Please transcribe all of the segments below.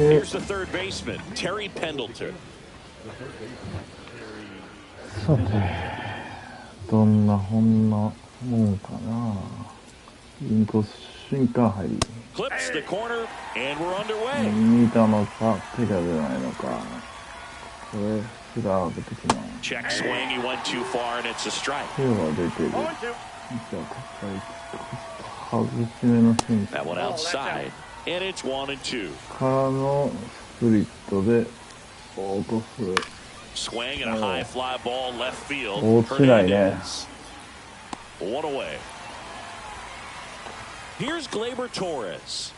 Here's the third baseman, Terry Pendleton. さて、どんなこんなもんかな。インコース瞬間入り。Clips the corner, and we're underway. 見たのか、手が出ないのか。これ、スラーブ的な。 Check swing, he went too far, and it's a strike. 手は出てる。じゃあ、外し目の瞬間。 That one outside, and it's 1-2. からのスプリットで落とす。 Swing and a high fly ball left field. 落ちないね。 One away. Here's Gleyber Torres.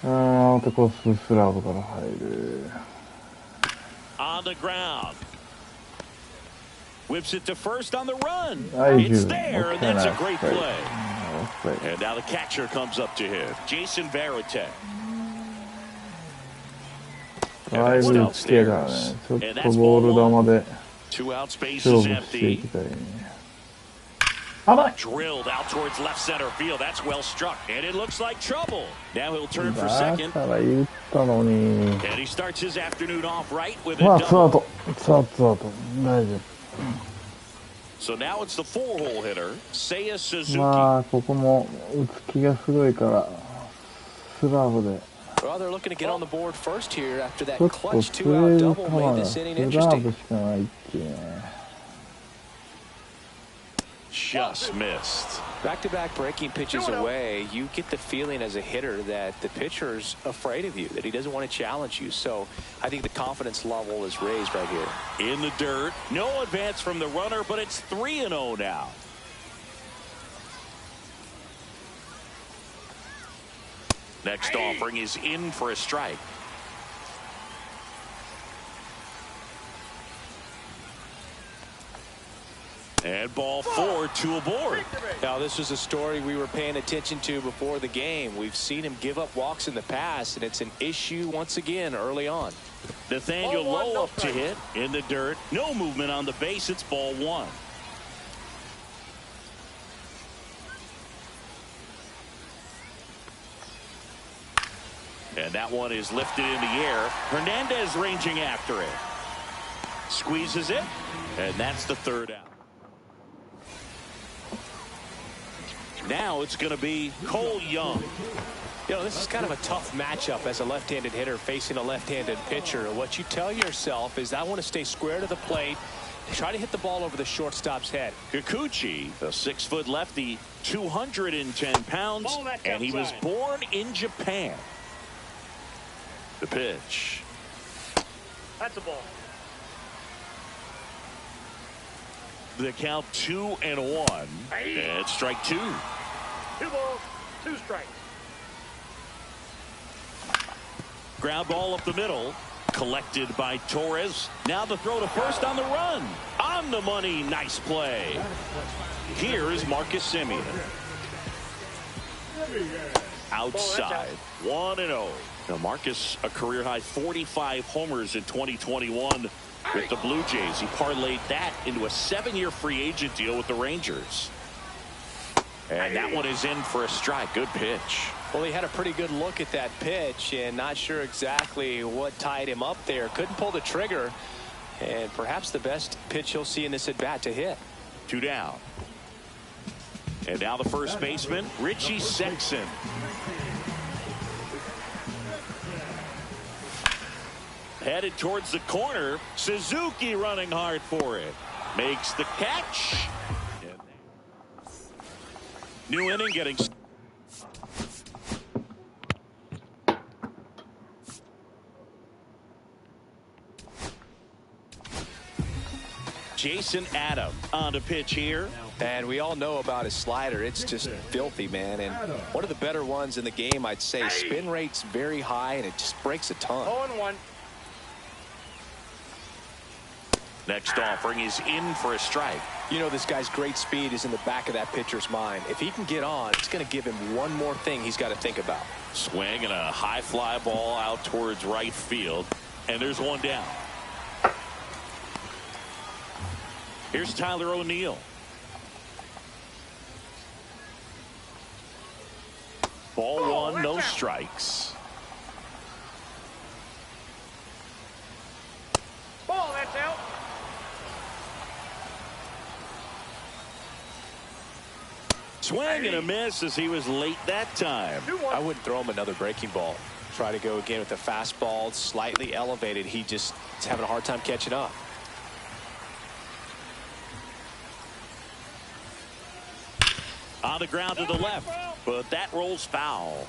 アウトコーススラーブから入る。 On the ground. Whips it to first on the run. It's there, and that's a great play. And now the catcher comes up to him, Jason Varitek. だいぶ打ち切れたね。ちょっとボール球で勝負していきたいね。危ない。 Drilled out towards left center field. That's well struck, and it looks like trouble. Now he'll turn for だ second. から言ったのに。 And he starts his afternoon off right with a まあ、ツーアウ double. ト。ツーアウト。大丈夫。 So now it's the 4-hole hitter, Seiya Suzuki. まあ、ここも打つ気がすごいから、スラーブで。 Well, they're looking to get on the board first here after that ちょっと clutch 釣 two-out れる double 球 made が this ス inning ラー interesting. ブしかないっていうね。 Just missed. Back-to-back breaking pitches away, you get the feeling as a hitter that the pitcher's afraid of you, that he doesn't want to challenge you. So I think the confidence level is raised right here. In the dirt, no advance from the runner, but it's 3-0 now. Next offering is in for a strike. And ball 4, 2 aboard. Now, this is a story we were paying attention to before the game. We've seen him give up walks in the past, and it's an issue once again early on. Nathaniel Lowe up to hit in the dirt. No movement on the base. It's ball 1. And that one is lifted in the air. Hernandez ranging after it. Squeezes it, and that's the third out. Now it's going to be Cole Young. You know, this is kind of a tough matchup as a left-handed hitter facing a left-handed pitcher. What you tell yourself is, I want to stay square to the plate, try to hit the ball over the shortstop's head. Kikuchi, a 6-foot lefty, 210 pounds, and he was born in Japan. The pitch. That's a ball. The count 2-1. And strike 2. 2 balls, 2 strikes. Ground ball up the middle. Collected by Torres. Now the throw to first on the run. On the money. Nice play. Here is Marcus Semien. Outside. 1-0. Now Marcus, a career high 45 homers in 2021 with the Blue Jays. He parlayed that into a 7-year free agent deal with the Rangers. And that one is in for a strike. Good pitch. Well, he had a pretty good look at that pitch and not sure exactly what tied him up there. Couldn't pull the trigger, and perhaps the best pitch he'll see in this at-bat to hit. 2 down. And now the first baseman, Richie Sexson. Headed towards the corner. Suzuki running hard for it. Makes the catch. New inning getting. Jason Adam on the pitch here. And we all know about his slider. It's just filthy, man. And one of the better ones in the game, I'd say. Spin rate's very high, and it just breaks a ton. 0-1. Next offering is in for a strike. You know, this guy's great speed is in the back of that pitcher's mind. If he can get on, it's going to give him one more thing he's got to think about. Swing and a high fly ball out towards right field. And there's one down. Here's Tyler O'Neill. Ball one, no strikes. Ball, that's out. Swing and a miss as he was late that time. I wouldn't throw him another breaking ball. Try to go again with the fastball, slightly elevated. He just is having a hard time catching up. On the ground to the left, but that rolls foul.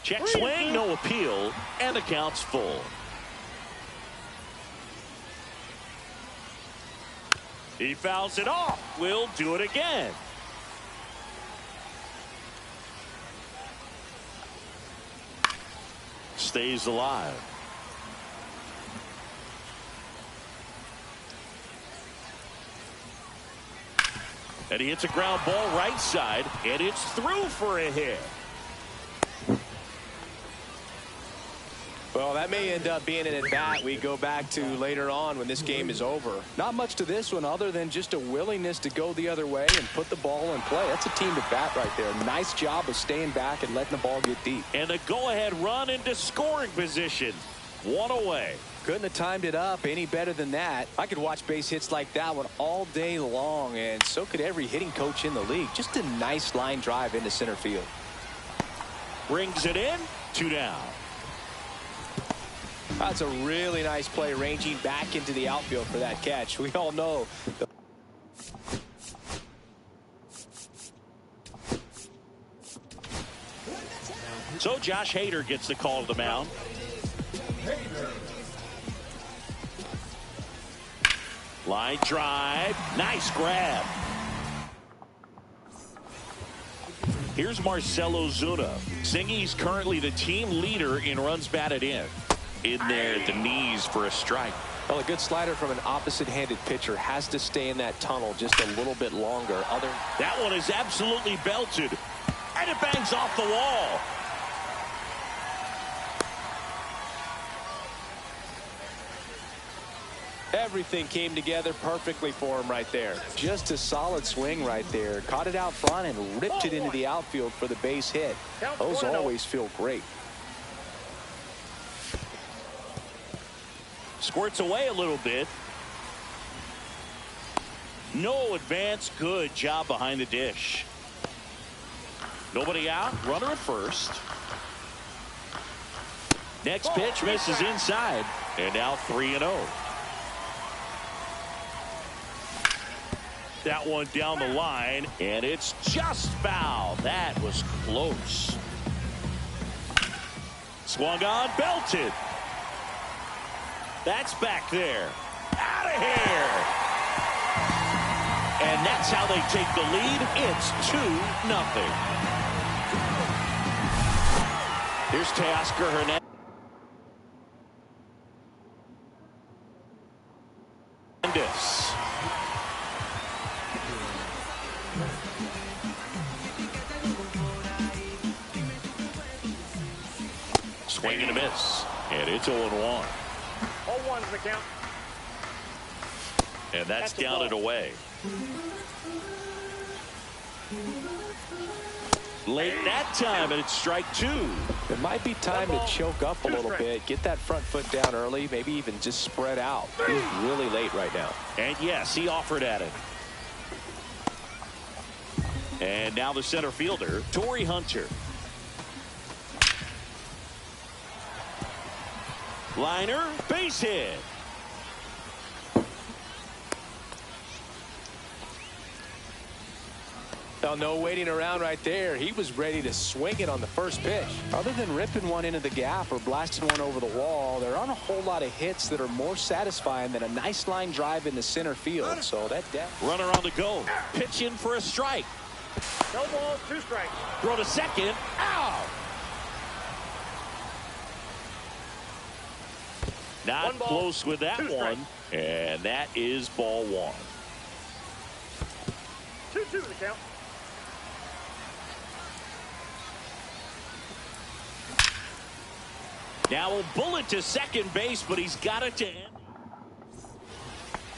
Check swing, no appeal, and the count's full. He fouls it off. We'll do it again. Stays alive. And he hits a ground ball right side, and it's through for a hit. Well, that may end up being an at-bat we go back to later on when this game is over. Not much to this one other than just a willingness to go the other way and put the ball in play. That's a team at bat right there. Nice job of staying back and letting the ball get deep. And a go-ahead run into scoring position. One away. Couldn't have timed it up any better than that. I could watch base hits like that one all day long, and so could every hitting coach in the league. Just a nice line drive into center field. Brings it in. 2 down. That's a really nice play, ranging back into the outfield for that catch. We all know. So Josh Hader gets the call to the mound. Line drive. Nice grab. Here's Marcell Ozuna. Singy's currently the team leader in runs batted in. In there at the knees for a strike. Well, a good slider from an opposite-handed pitcher has to stay in that tunnel just a little bit longer. That one is absolutely belted. And it bangs off the wall. Everything came together perfectly for him right there. Just a solid swing right there. Caught it out front and ripped it into the outfield for the base hit. Those always feel great. Squirts away a little bit. No advance. Good job behind the dish. Nobody out. Runner at first. Next pitch misses inside. And now 3-0. That one down the line. And it's just foul. That was close. Swung on. Belted. That's back there. Out of here. And that's how they take the lead. It's 2-0. Here's Teoscar Hernandez. Swing and a miss. And it's 0-1. 0-1's the count. And that's down and away. Late that time, and it's strike 2. It might be time to choke up a little bit, get that front foot down early, maybe even just spread out. He's really late right now. And yes, he offered at it. And now the center fielder, Torrey Hunter. Liner, base hit. Well, no waiting around right there. He was ready to swing it on the first pitch. Other than ripping one into the gap or blasting one over the wall, there aren't a whole lot of hits that are more satisfying than a nice line drive into center field. So that runner on the go. Pitch in for a strike. No balls, 2 strikes. Throw to second. Out. Not close with that one. And that is ball one. 2-2 the count. Now a bullet to second base, but he's got it to end.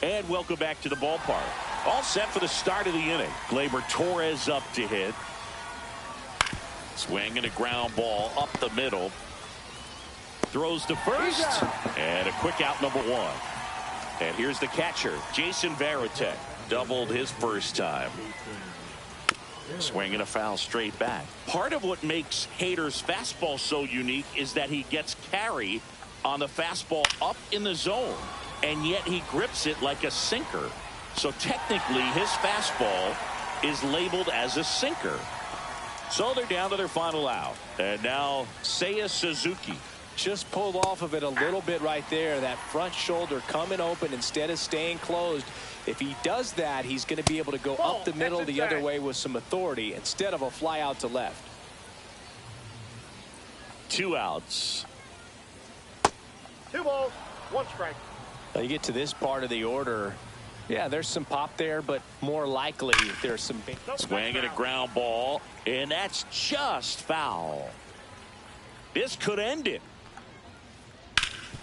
And welcome back to the ballpark. All set for the start of the inning. Gleyber Torres up to hit. Swing and a ground ball up the middle. Throws to first. And a quick out, number one. And here's the catcher, Jason Varitek. Doubled his first time. Swing and a foul straight back. Part of what makes Hader's fastball so unique is that he gets carry on the fastball up in the zone, and yet he grips it like a sinker. So technically his fastball is labeled as a sinker. So they're down to their final out. And now Seiya Suzuki. Just pulled off of it a little bit right there. That front shoulder coming open instead of staying closed. If he does that, he's going to be able to go up the middle the other way with some authority instead of a fly out to left. 2 outs. 2 balls, 1 strike. Now you get to this part of the order. Yeah, there's some pop there, but more likely there's some big swing and a ground ball, and that's just foul. This could end it.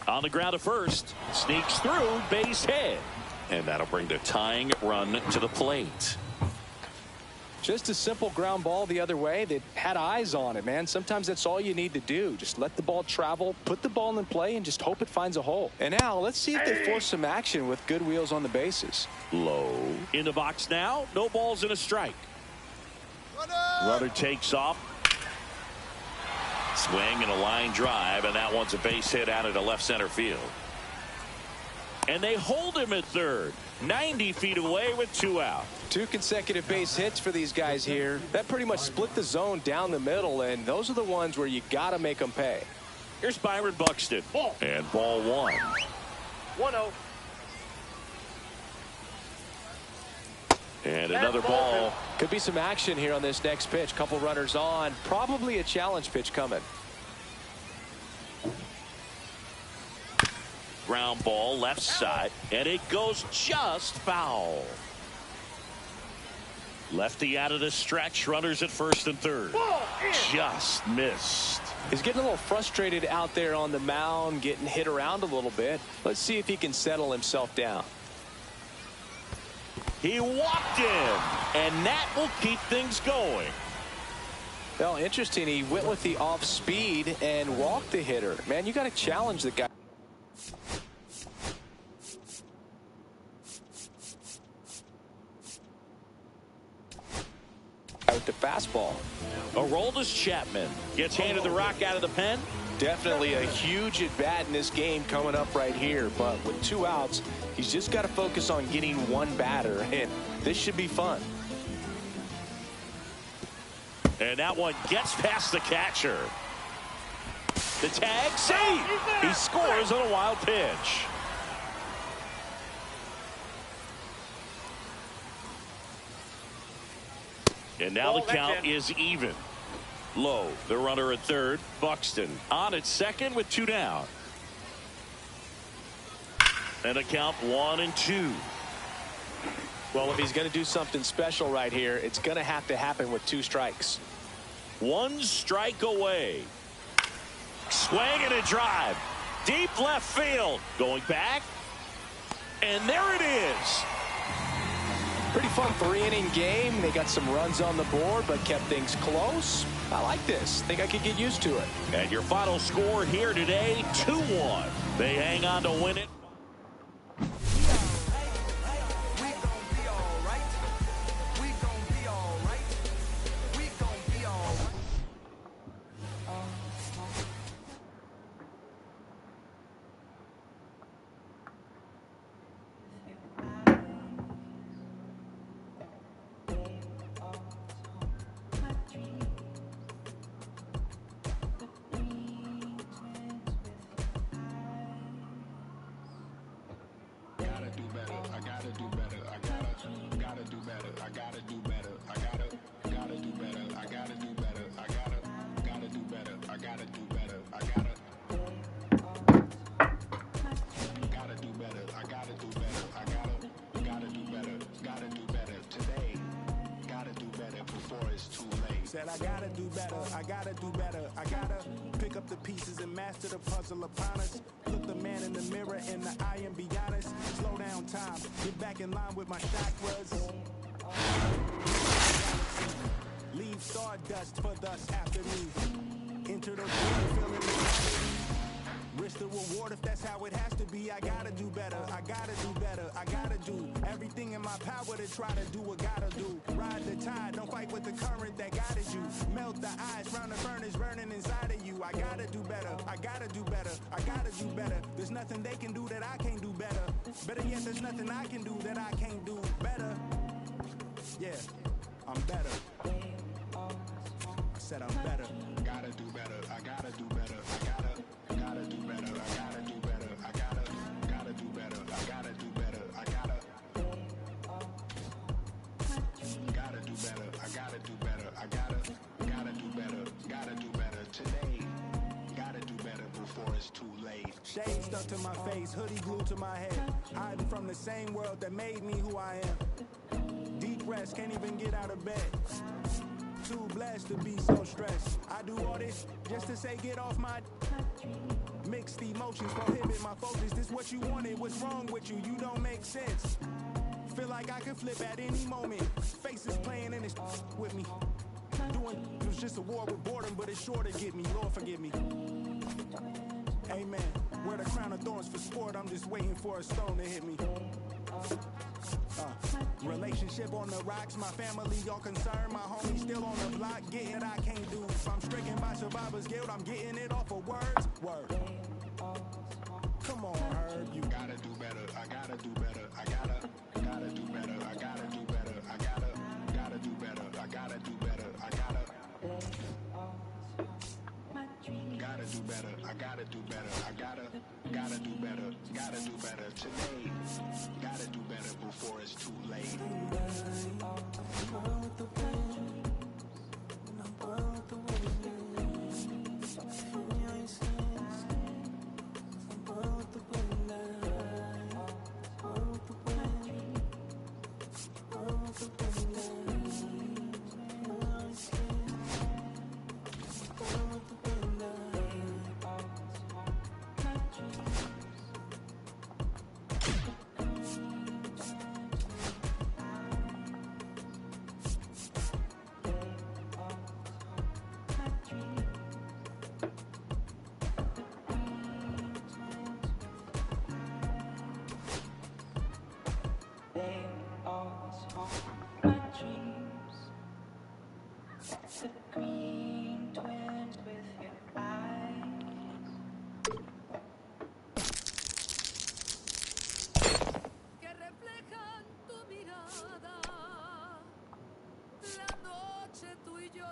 On the ground to first, sneaks through, base hit, and that'll bring the tying run to the plate. Just a simple ground ball the other way. They had eyes on it, man. Sometimes that's all you need to do. Just let the ball travel, put the ball in play, and just hope it finds a hole. And now let's see if they force some action with good wheels on the bases. Low in the box now. No balls and a strike. Runner takes off. Swing and a line drive, and that one's a base hit out of the left center field. And they hold him at third, 90 feet away with 2 out. 2 consecutive base hits for these guys here. That pretty much split the zone down the middle, and those are the ones where you got to make them pay. Here's Byron Buxton. And ball 1. 1-0. And another ball. Could be some action here on this next pitch. Couple runners on. Probably a challenge pitch coming. Ground ball left side, and it goes just foul. Lefty out of the stretch. Runners at first and third. Just missed. He's getting a little frustrated out there on the mound, getting hit around a little bit. Let's see if he can settle himself down. He walked in, and that will keep things going. Well, interesting. He went with the off speed and walked the hitter. Man, you got to challenge the guy. With the fastball. Aroldis Chapman gets handed the rock out of the pen. Definitely a huge at bat in this game coming up right here, but with 2 outs, he's just got to focus on getting 1 batter, and this should be fun. And that one gets past the catcher. The tag save. He scores on a wild pitch. And now the count is even. Low, the runner at third. Buxton on at second with 2 down. And a count 1-2. Well, if he's going to do something special right here, it's going to have to happen with 2 strikes. 1 strike away. Swing and a drive. Deep left field. Going back. And there it is. Pretty fun 3-inning game. They got some runs on the board, but kept things close. I like this. Think I could get used to it. And your final score here today, 2-1. They hang on to win it. I gotta do better, I gotta do better. I gotta pick up the pieces and master the puzzle upon us. Look the man in the mirror in the eye and be honest. Slow down time, get back in line with my chakras. Leave stardust for thus after me. Enter the room feeling risk the reward if that's how it has to be. I gotta do better, I gotta do better. I gotta do everything in my power to try to do what gotta do. Ride the tide, don't fight with the current that guided you. Melt the ice round the furnace burning inside of you. I gotta do better, I gotta do better. I gotta do better. There's nothing they can do that I can't do better. Better yet, there's nothing I can do that I can't do better. Yeah, I'm better. I said I'm better. Gotta do better, I gotta do better. I gotta do better, I gotta do better. I gotta do better, I gotta do better. I gotta do better, I gotta do better. I gotta do better, gotta do better today. Gotta do better before it's too late. Shade stuck to my face, hoodie glued to my head. Hiding from the same world that made me who I am. Deep rest, can't even get out of bed. Too blessed to be so stressed. I do all this just to say get off my. Mixed emotions prohibit my focus. This what you wanted, what's wrong with you? You don't make sense. Feel like I could flip at any moment. Faces playing in this with me. Doing it was just a war with boredom, but it's sure to get me. Lord forgive me. Amen. Wear the crown of thorns for sport. I'm just waiting for a stone to hit me. Relationship on the rocks, my family all concerned, my homie still on the block, getting it I can't do. If I'm stricken by survivor's guilt, I'm getting it off of words. Word. Come on, Herb, you gotta do better. I gotta do better. I gotta do better. I gotta do better. I gotta do better. I gotta do better. I gotta do better. I gotta do better. I gotta do better. Gotta do better today. Gotta do better before it's too late. The green twins with your eyes. Que reflejan tu mirada. La noche tú y yo.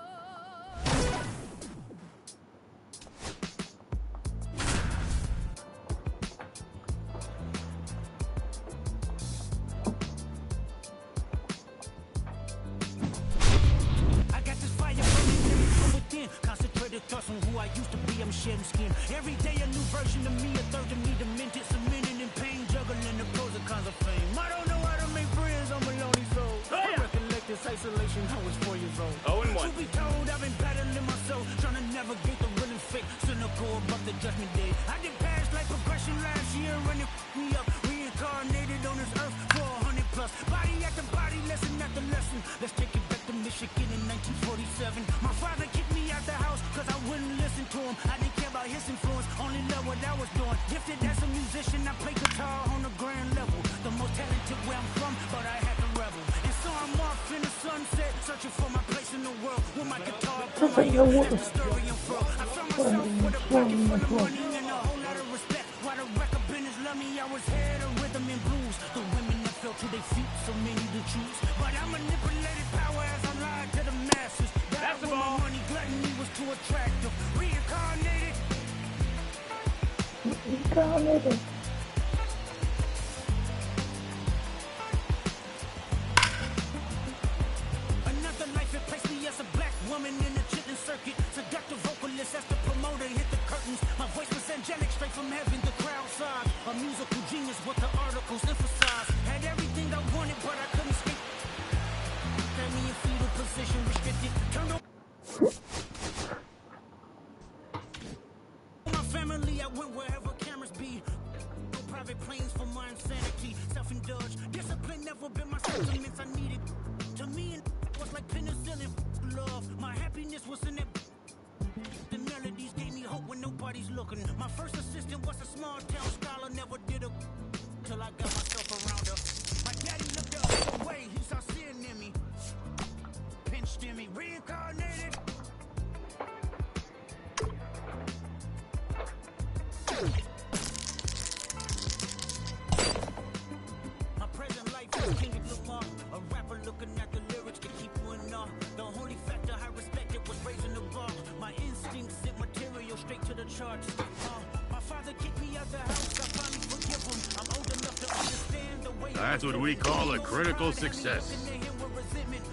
Concentrated thoughts on who I used to be, I'm shedding skin. Every day a new version of me, a third of me demented, cemented in pain, juggling the pros and cons of fame. I don't know how to make friends, I'm a lonely soul. I recollect this isolation, I was 4 years old. To be told, I've been battling myself, trying to navigate the real and fake, cynical about the judgment day. I did past like progression last year, and it me up, reincarnated on this earth for 100 plus. Body after body, lesson after lesson. Let's take it back to Michigan in 1947. My father kicked me out the house cause I wouldn't listen to him. I didn't care about his influence, only love what I was doing. Gifted as a musician, I play guitar on the grand level. The most talented where I'm from, but I had to rebel. And so I'm off in the sunset, searching for my place in the world. With my guitar, that's the story I'm from. I found myself with a pocket full of money and a whole lot of respect. While the record business love me, I was head of rhythm and blues. The women that fell to their feet, so many to choose. But I manipulated power as I lied to the masses. That's when my money gluttony was too attractive. Reincarnated. Another life, it placed me as a black woman in the chitlin circuit. Seductive vocalist as the promoter hit the curtains. My voice was angelic, straight from heaven, the crowd sighed. A musical genius, what the articles emphasize. Had everything I wanted, but I couldn't escape. Had me in fetal position, restricted. Turned on. Mentally, I went wherever cameras be. No private planes for my insanity. Self-indulge. Discipline never been my sentiments. I needed. To me, it was like penicillin. Love. My happiness was in that. The melodies gave me hope when nobody's looking. My first assistant was a small town scholar. Never did a. Till I got myself around her. My daddy looked the other way. He saw sin in me. Pinched in me. Reincarnated. My present life is Kendrick Lamar, a rapper looking at the lyrics to keep you in awe. The only factor I respected was raising the bar. My instincts sent material straight to the charts. My father kicked me out the house, I finally forgive him. I'm old enough to understand the way. That's what we call a critical success.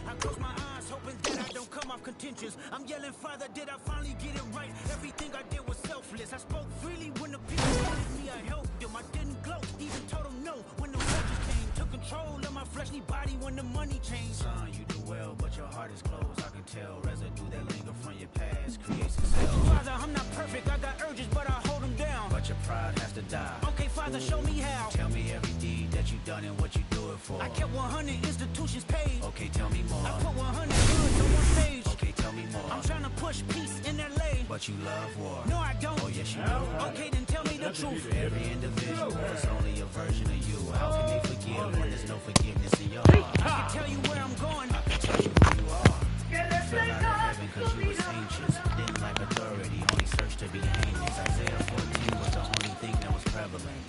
I close my eyes, hoping that I don't come off contentious. I'm yelling, Father, did I finally get it right? Everything I did was selfless. I spoke freely when the people wanted me, I helped them. I didn't gloat, even told them no when the roaches came. Took control of my fleshly body when the money changed. Son, you do well, but your heart is closed. I can tell residue that linger from your past creates itself. Father, I'm not perfect, I got urges, but I hold them down. But your pride has to die. Okay, Father, show me how. Tell me every deed that you done and what you do it for. I kept 100 institutions paid. Okay, tell me more. I put 100 goods on one stage. Okay, tell me more. I'm trying to push peace in LA. But you love war. No, I don't. Oh, yes, you do. Okay, then tell me the truth. Every individual is only a version of you. How can they forgive when there's no forgiveness in your heart? I can tell you where I'm going. I can tell you who you are. You fell out of heaven because you was anxious. Didn't like authority, only searched to be heinous. Isaiah 14 was the only thing that was prevalent.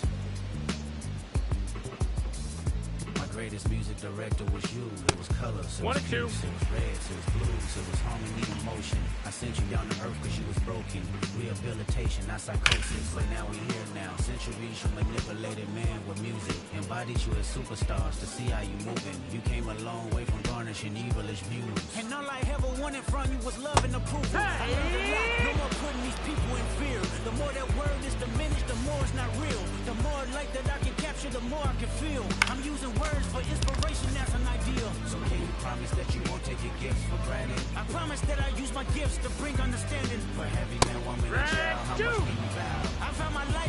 My greatest music director was you. It was colors, it was peace, it was reds, it was blues, it was harmony and motion. I sent you down to earth because you was broken. Rehabilitation, not psychosis. But now we here now. Centuries you manipulated man with music. Embodied you as superstars to see how you moving. You came a long way from garnishing evilish views. And all I ever wanted from you was love and approval. I learned a lot. No more putting these people in fear. The more that word is diminished, the more it's not real. The more light that I can capture, the more I can feel. I'm using words for inspiration, that's an ideal. So can you promise that you won't take your gifts for granted? I promise that I use my gifts to bring understanding. For every man, woman, and child, how much can you vow? I found my life